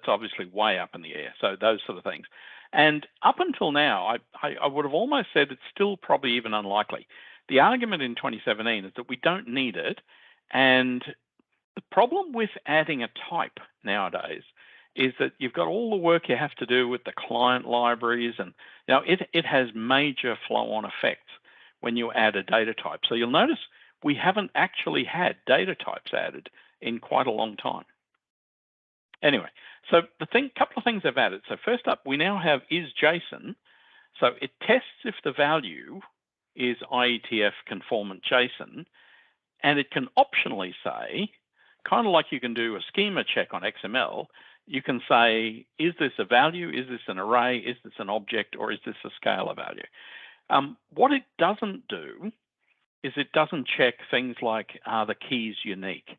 obviously way up in the air. So those sort of things. And up until now, I would have almost said it's still probably even unlikely. The argument in 2017 is that we don't need it. And the problem with adding a type nowadays is that you've got all the work you have to do with the client libraries, and it has major flow-on effects when you add a data type. So you'll notice we haven't actually had data types added in quite a long time. Anyway, so couple of things I've added. So first up, we now have isJSON. So it tests if the value is IETF conformant JSON, and it can optionally say, kind of like you can do a schema check on XML, you can say, is this a value, is this an array, is this an object, or is this a scalar value? What it doesn't do is it doesn't check things like, are the keys unique?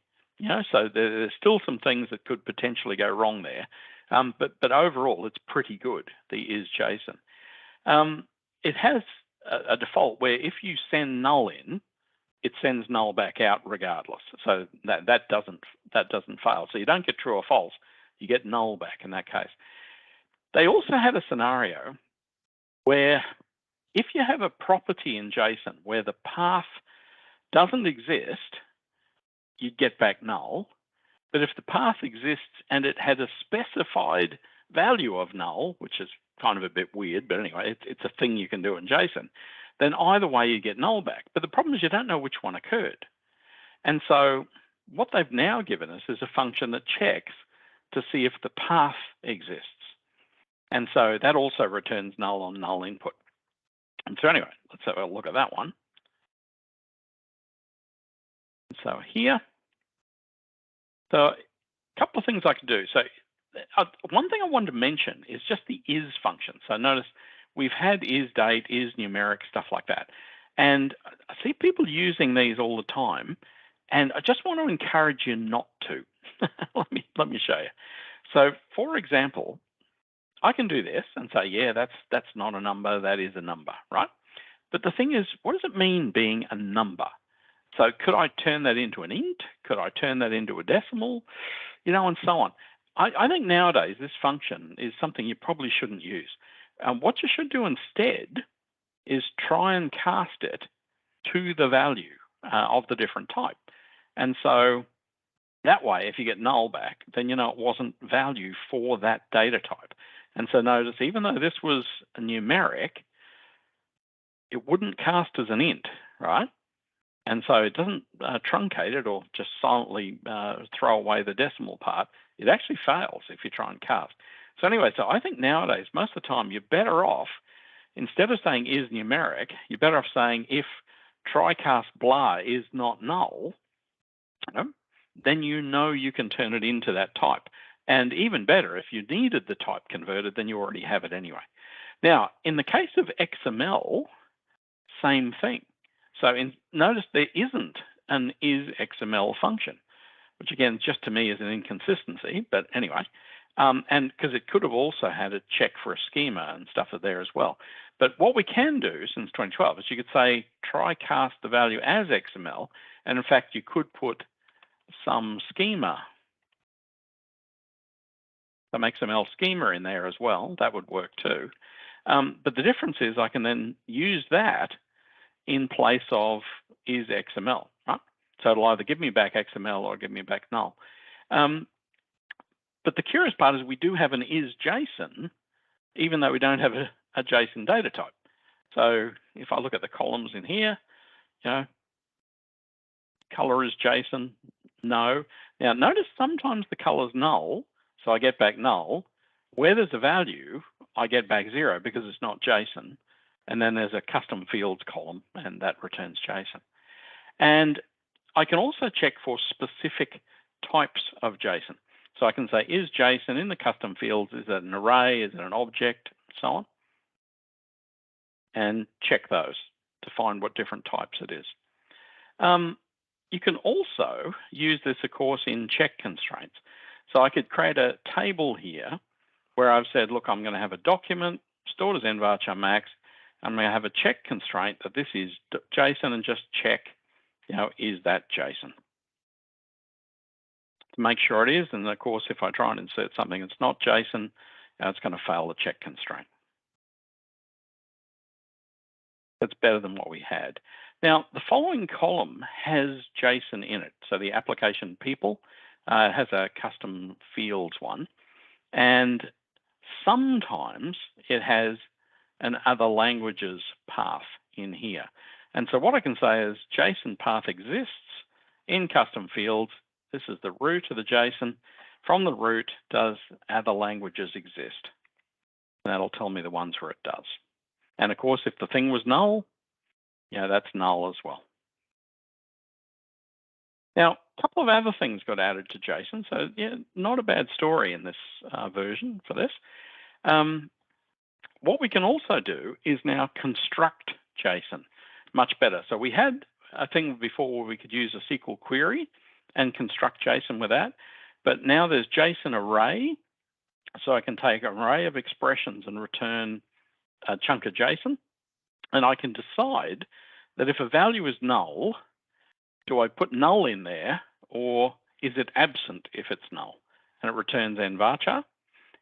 So there's still some things that could potentially go wrong there. But overall, it's pretty good, the isJSON. It has a default where if you send null in, it sends null back out regardless. So that doesn't fail. So you don't get true or false, you get null back in that case. They also had a scenario where if you have a property in JSON where the path doesn't exist, you'd get back null. But if the path exists and it had a specified value of null, which is kind of a bit weird, but anyway, it's a thing you can do in JSON, then either way you get null back. But the problem is you don't know which one occurred. And so what they've now given us is a function that checks to see if the path exists. And so that also returns null on null input. And so anyway, let's have a look at that one. So here, so a couple of things I can do. So one thing I wanted to mention is just the is function. So notice we've had isDate, isNumeric, stuff like that. And I see people using these all the time, and I just want to encourage you not to. let me show you. So for example, I can do this and say, yeah, that's not a number, that is a number, right? But the thing is, what does it mean being a number? So could I turn that into an int? Could I turn that into a decimal? And so on. I think nowadays this function is something you probably shouldn't use. What you should do instead is try and cast it to the value of the different type. And so that way, if you get null back, then it wasn't value for that data type. And so notice, even though this was a numeric, it wouldn't cast as an int, right? And so it doesn't truncate it or just silently throw away the decimal part. It actually fails if you try and cast. So anyway, so I think nowadays, most of the time, you're better off, instead of saying is numeric, you're better off saying if try cast blah is not null, then you can turn it into that type. And even better, if you needed the type converted, then you already have it anyway. Now, in the case of XML, same thing. So notice there isn't an isXML function, which again, just to me is an inconsistency, but anyway, and because it could have also had a check for a schema and stuff there as well. But what we can do since 2012 is you could say, try cast the value as XML, and in fact, you could put some schema, some XML schema in there as well. That would work too. But the difference is I can then use that in place of isXML, right? So it'll either give me back XML or give me back null. But the curious part is we do have an isJSON, even though we don't have a JSON data type. So if I look at the columns in here, color is JSON, no. Now notice sometimes the color's null, so I get back null. Where there's a value, I get back 0 because it's not JSON. And then there's a custom fields column, and that returns JSON. And I can also check for specific types of JSON. So I can say, is JSON in the custom fields, is it an array, is it an object, so on? And check those to find what different types it is. You can also use this, of course, in check constraints. So I could create a table here where I've said, look, I'm going to have a document stored as nvarchar max. I'm going to have a check constraint that this is JSON and just check, is that JSON? To make sure it is, and of course, if I try and insert something that's not JSON, it's going to fail the check constraint. That's better than what we had. Now, the following column has JSON in it. So the application people has a custom fields one. And sometimes it has an other languages path in here. And so what I can say is JSON path exists in custom fields. This is the root of the JSON. From the root, does other languages exist? And that'll tell me the ones where it does. And of course, if the thing was null, that's null as well. Now, a couple of other things got added to JSON. So not a bad story in this version for this. What we can also do is now construct JSON much better. So we had a thing before where we could use a SQL query and construct JSON with that. But now there's JSONArray. So I can take an array of expressions and return a chunk of JSON. And I can decide that if a value is null, do I put null in there, or is it absent if it's null? And it returns nvarchar.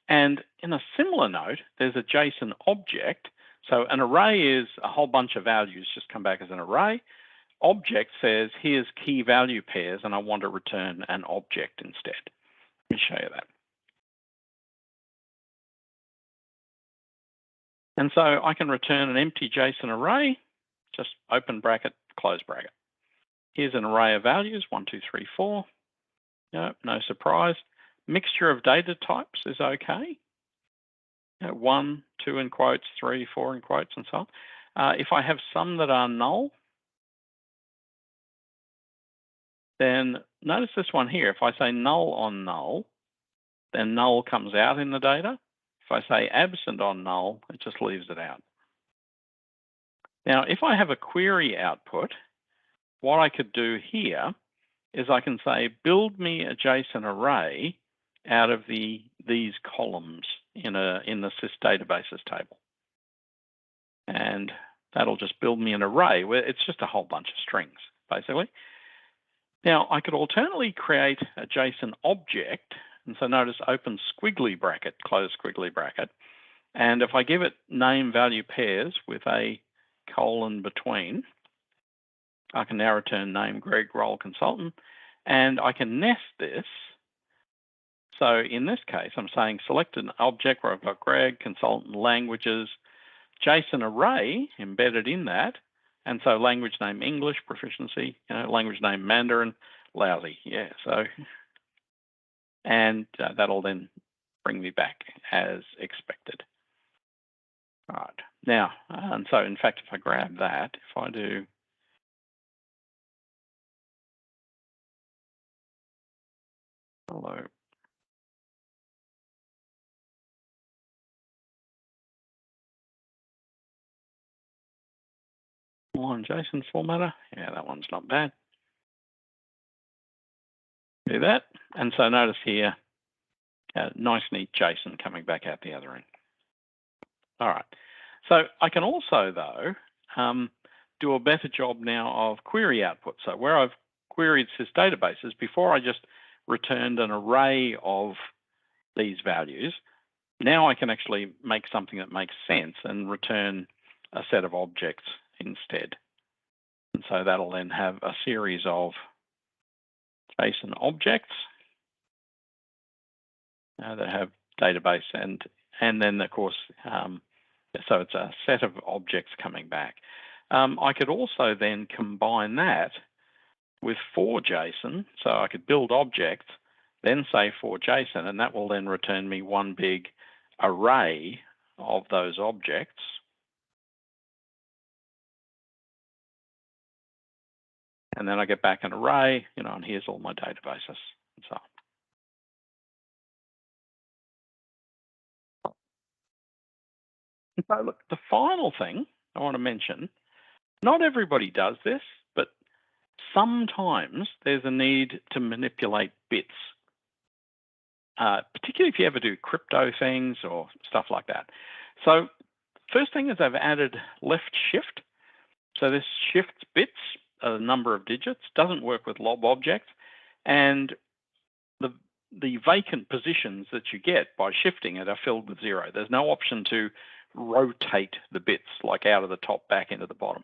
And in a similar note, there's a JSON object. So an array is a whole bunch of values just come back as an array. Object says, here's key value pairs, and I want to return an object instead. Let me show you that. And so I can return an empty JSON array, just open bracket, close bracket. Here's an array of values, 1, 2, 3, 4. No surprise. Mixture of data types is okay. 1, 2 in quotes, 3, 4 in quotes, and so on. If I have some that are null, then notice this one here. If I say null on null, then null comes out in the data. If I say absent on null, it just leaves it out. Now, if I have a query output, what I could do here is I can say, build me a JSON array out of these columns in the sys databases table. And that'll just build me an array where it's just a whole bunch of strings, basically. Now, I could alternately create a JSON object. And so notice open squiggly bracket, close squiggly bracket. And if I give it name value pairs with a colon between, I can now return name Greg role consultant. And I can nest this. So in this case, I'm saying select an object where I've got Greg, consultant, languages, JSON array embedded in that. And so language name English, proficiency, language name Mandarin, lousy. Yeah, so, and that'll then bring me back as expected. All right, now, and so in fact, if I grab that, if I do, hello. Line JSON formatter, yeah, that one's not bad. Do that, and so notice here, nice neat JSON coming back out the other end. All right, so I can also though do a better job now of query output. So where I've queried sys databases, before I just returned an array of these values, now I can actually make something that makes sense and return a set of objects instead. And so that'll then have a series of JSON objects that have database and then of course, so it's a set of objects coming back. I could also then combine that with for JSON. So I could build objects, then say for JSON, and that will then return me one big array of those objects. And then I get back an array, and here's all my databases and so on. So look, the final thing I want to mention, not everybody does this, but sometimes there's a need to manipulate bits, particularly if you ever do crypto things or stuff like that. So first thing is I've added left shift. So this shifts bits, a number of digits, doesn't work with lob objects, and the vacant positions that you get by shifting it are filled with 0. There's no option to rotate the bits, like out of the top back into the bottom.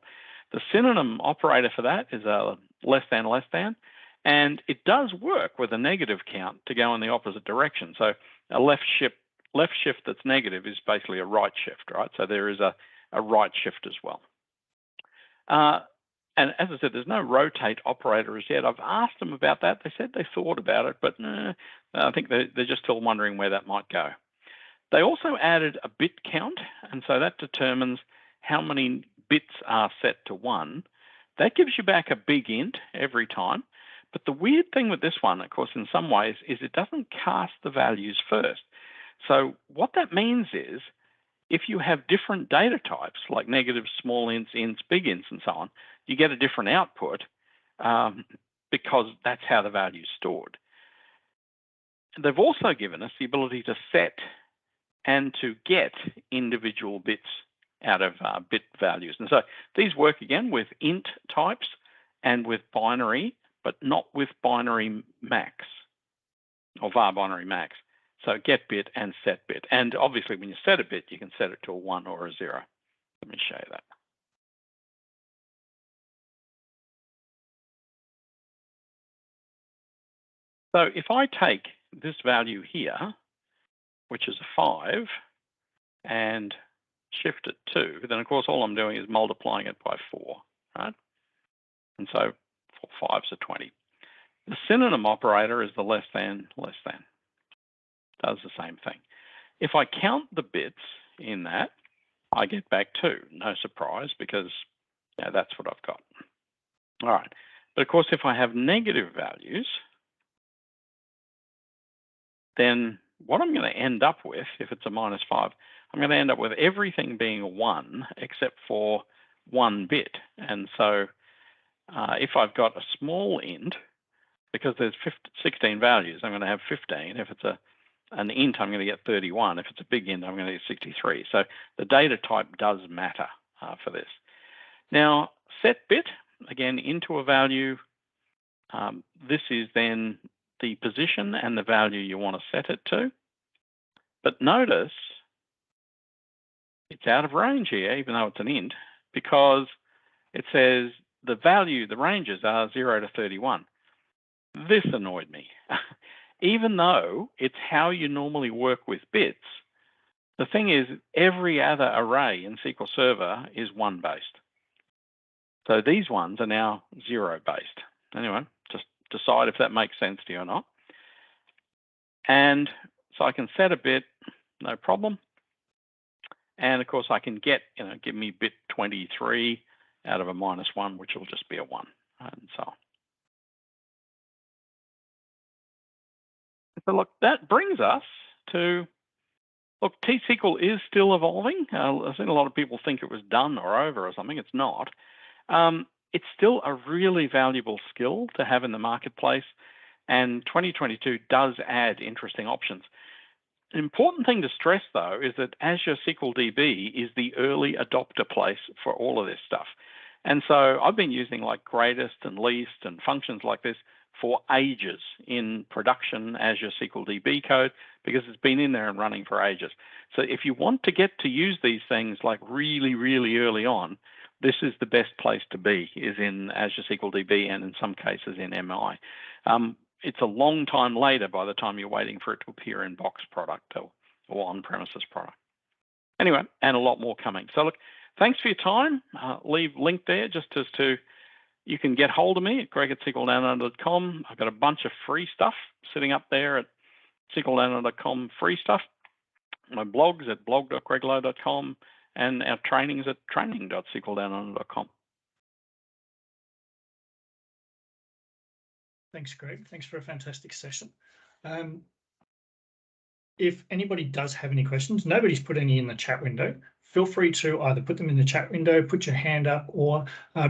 The synonym operator for that is a less than, and it does work with a negative count to go in the opposite direction. So a left shift that's negative is basically a right shift, right? So there is a right shift as well. And as I said, there's no rotate operator as yet. I've asked them about that. They said they thought about it, but I think they're just still wondering where that might go. They also added a bit count, and so that determines how many bits are set to 1. That gives you back a big int every time. But the weird thing with this one, of course, in some ways, is it doesn't cast the values first. So what that means is, if you have different data types, like negative, small ints, big ints, and so on, you get a different output because that's how the value is stored. They've also given us the ability to set and to get individual bits out of bit values. And so these work again with int types and with binary, but not with binary max or var binary max. So get bit and set bit. And obviously when you set a bit, you can set it to a 1 or a 0. Let me show you that. So if I take this value here, which is a 5, and shift it 2, then of course all I'm doing is multiplying it by 4, right? And so 4 5s are 20. The synonym operator is the less than, does the same thing. If I count the bits in that, I get back 2. No surprise, because that's what I've got. All right, but of course if I have negative values, then what I'm going to end up with, if it's a -5, I'm going to end up with everything being a 1 except for 1 bit. And so if I've got a small int, because there's 16 values, I'm going to have 15. If it's an int, I'm going to get 31. If it's a big int, I'm going to get 63. So the data type does matter for this. Now, set bit, again, into a value. This is then the position and the value you want to set it to. But notice it's out of range here, even though it's an int, because it says the value, the ranges are 0 to 31. This annoyed me. Even though it's how you normally work with bits, the thing is every other array in SQL Server is 1 based. So these ones are now 0 based. Anyway, just decide if that makes sense to you or not. And so I can set a bit, no problem. And of course I can get, give me bit 23 out of a -1, which will just be a 1, and so on. So look, that brings us to, look, T-SQL is still evolving. I've seen a lot of people think it was done or over or something. It's not. It's still a really valuable skill to have in the marketplace, and 2022 does add interesting options. An important thing to stress, though, is that Azure SQL DB is the early adopter place for all of this stuff. And so I've been using like greatest and least and functions like this for ages in production Azure SQL DB code, because it's been in there and running for ages. So if you want to get to use these things like really, really early on, this is the best place to be, is in Azure SQL DB and in some cases in MI. It's a long time later by the time you're waiting for it to appear in box product or on-premises product. Anyway, and a lot more coming. So look, thanks for your time. Leave link there just as to, you can get hold of me at greg@sqldownunder.com. I've got a bunch of free stuff sitting up there at sqldownunder.com, free stuff. My blog's at blog.greglow.com, and our trainings at training.sqldownunder.com. Thanks, Greg. Thanks for a fantastic session. If anybody does have any questions, nobody's put any in the chat window. Feel free to either put them in the chat window, put your hand up, or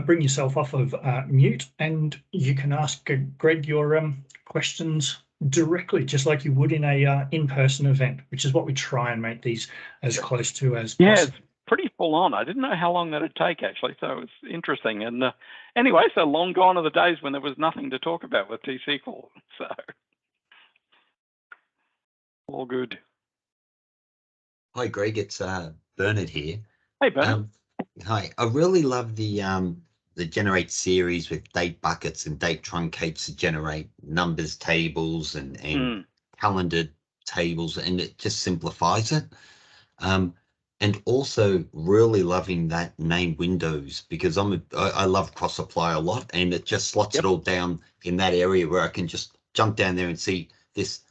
bring yourself off of mute, and you can ask Greg your questions directly, just like you would in a in-person event, which is what we try and make these as close to as possible. Yeah, it's pretty full on. I didn't know how long that'd take, actually, so it was interesting. And anyway, so long gone are the days when there was nothing to talk about with T-SQL. So all good. Hi, Greg. It's Bernard here. Hey, Bernard. Hi. I really love the generate series with date buckets and date truncates to generate numbers tables and calendar tables, and it just simplifies it. And also really loving that name windows, because I love cross apply a lot, and it just slots it all down in that area where I can just jump down there and see this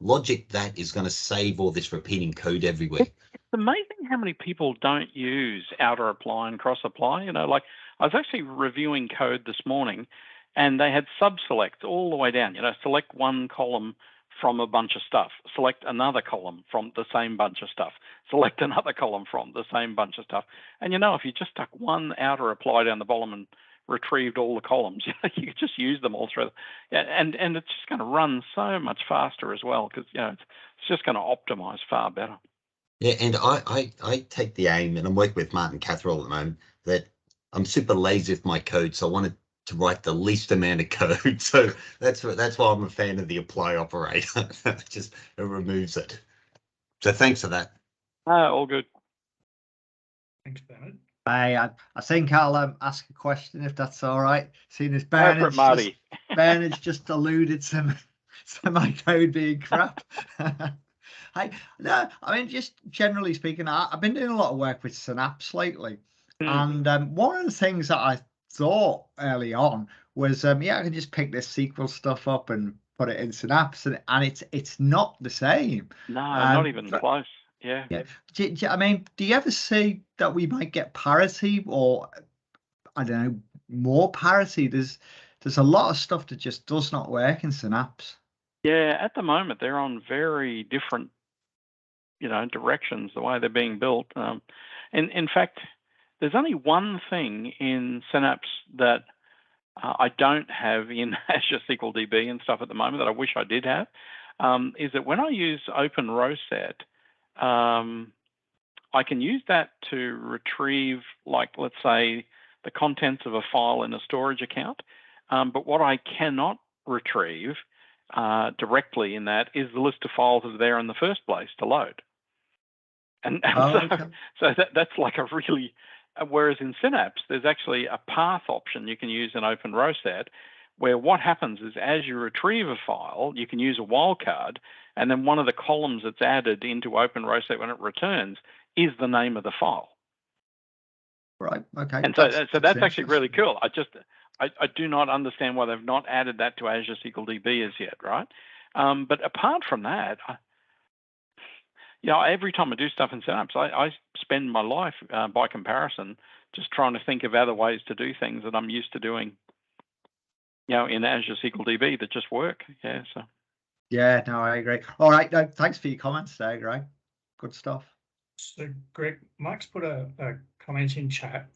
logic that is going to save all this repeating code everywhere. It's amazing how many people don't use outer apply and cross apply. You know, like I was actually reviewing code this morning, and they had sub-selects all the way down. You know, select one column from a bunch of stuff, select another column from the same bunch of stuff, select another column from the same bunch of stuff. And you know, if you just stuck one outer apply down the bottom and retrieved all the columns, you could just use them all through. And it's just going to run so much faster as well, because you know it's just going to optimize far better. Yeah, and I take the aim, and I'm working with Martin Catherall at the moment, that I'm super lazy with my code, so I wanted to write the least amount of code. So that's why I'm a fan of the apply operator. It removes it. So thanks for that. All good. Thanks, Bernard. I think I'll ask a question, if that's all right. Seeing as Bernard's just alluded to my code being crap. I mean, just generally speaking, I've been doing a lot of work with Synapse lately, and one of the things that I thought early on was, I can just pick this SQL stuff up and put it in Synapse, and it's not the same. No, not even close. Yeah. I mean, do you ever see that we might get parity, or I don't know, more parity? There's a lot of stuff that just does not work in Synapse. Yeah, at the moment they're on very different, directions, the way they're being built. In fact, there's only one thing in Synapse that I don't have in Azure SQL DB and stuff at the moment that I wish I did have, is that when I use Open Row Set, I can use that to retrieve, like, let's say, the contents of a file in a storage account. But what I cannot retrieve directly in that is the list of files that are there in the first place to load. And so that's like a really, whereas in Synapse, there's actually a path option you can use in Open Row Set, where what happens is as you retrieve a file, you can use a wildcard, and then one of the columns that's added into Open Row Set when it returns is the name of the file. Right. Okay. And so that's actually really cool. I do not understand why they've not added that to Azure SQL DB as yet, right? But apart from that, every time I do stuff in Synapse, I spend my life, by comparison, just trying to think of other ways to do things that I'm used to doing, in Azure SQL DB that just work. Yeah. So. Yeah. No, I agree. All right. No, thanks for your comments there, Greg. Good stuff. So, Greg, Mike's put a comment in chat.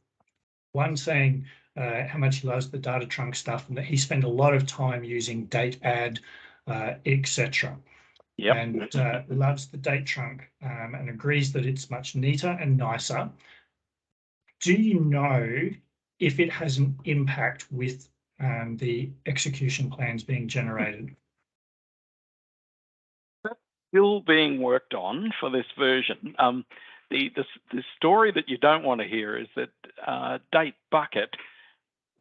One saying how much he loves the data trunk stuff, and that he spent a lot of time using date add, etc. Yep. And loves the date trunk and agrees that it's much neater and nicer. Do you know if it has an impact with the execution plans being generated? That's still being worked on for this version. The story that you don't want to hear is that date bucket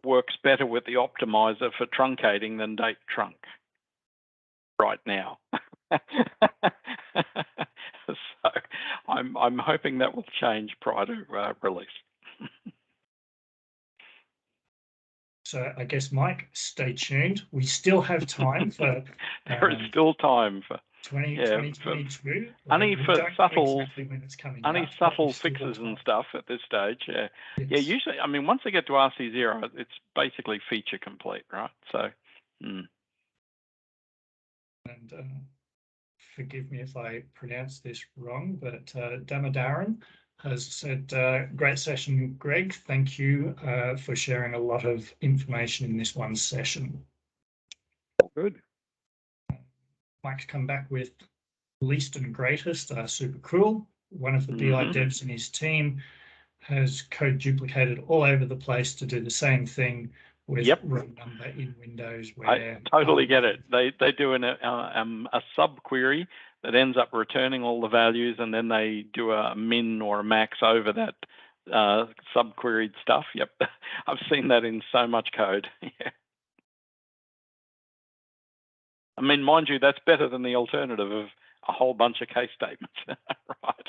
works better with the optimizer for truncating than date trunk right now. So I'm hoping that will change prior to release. So I guess, Mike, stay tuned. We still have time for. There is still time for 2022. Only for subtle, exactly when it's coming only out, subtle fixes and stuff at this stage. Yeah, yes. Yeah. Usually, I mean, once they get to RC0, it's basically feature complete, right? So. And forgive me if I pronounce this wrong, but Damadaran has said, great session, Greg. Thank you for sharing a lot of information in this one session. Good. Mike's come back with least and greatest, super cool. One of the BI devs in his team has code duplicated all over the place to do the same thing with row number in Windows. Where I totally get it. They do a subquery that ends up returning all the values, and then they do a min or a max over that subqueried stuff. Yep, I've seen that in so much code. Yeah. I mean, mind you, that's better than the alternative of a whole bunch of case statements, right?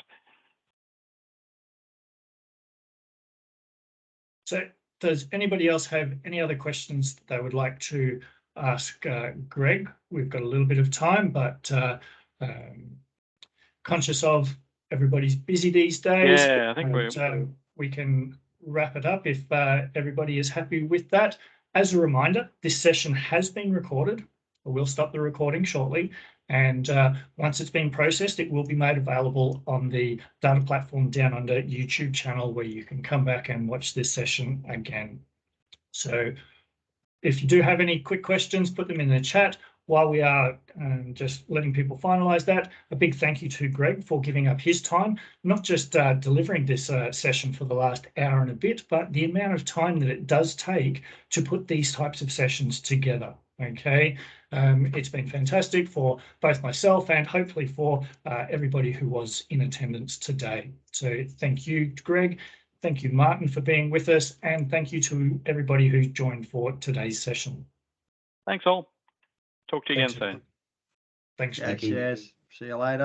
So does anybody else have any other questions that they would like to ask Greg? We've got a little bit of time, but conscious of everybody's busy these days. Yeah, I think we can wrap it up if everybody is happy with that. As a reminder, this session has been recorded. We'll stop the recording shortly, and once it's been processed, it will be made available on the Data Platform Downunder YouTube channel, where you can come back and watch this session again. So if you do have any quick questions, put them in the chat. While we are just letting people finalize that, a big thank you to Greg for giving up his time, not just delivering this session for the last hour and a bit, but the amount of time that it does take to put these types of sessions together. Okay, it's been fantastic for both myself and hopefully for everybody who was in attendance today. So thank you, Greg. Thank you, Martin, for being with us, and thank you to everybody who joined for today's session. Thanks all. Talk to you again soon. Thanks. Yeah, cheers. See you later.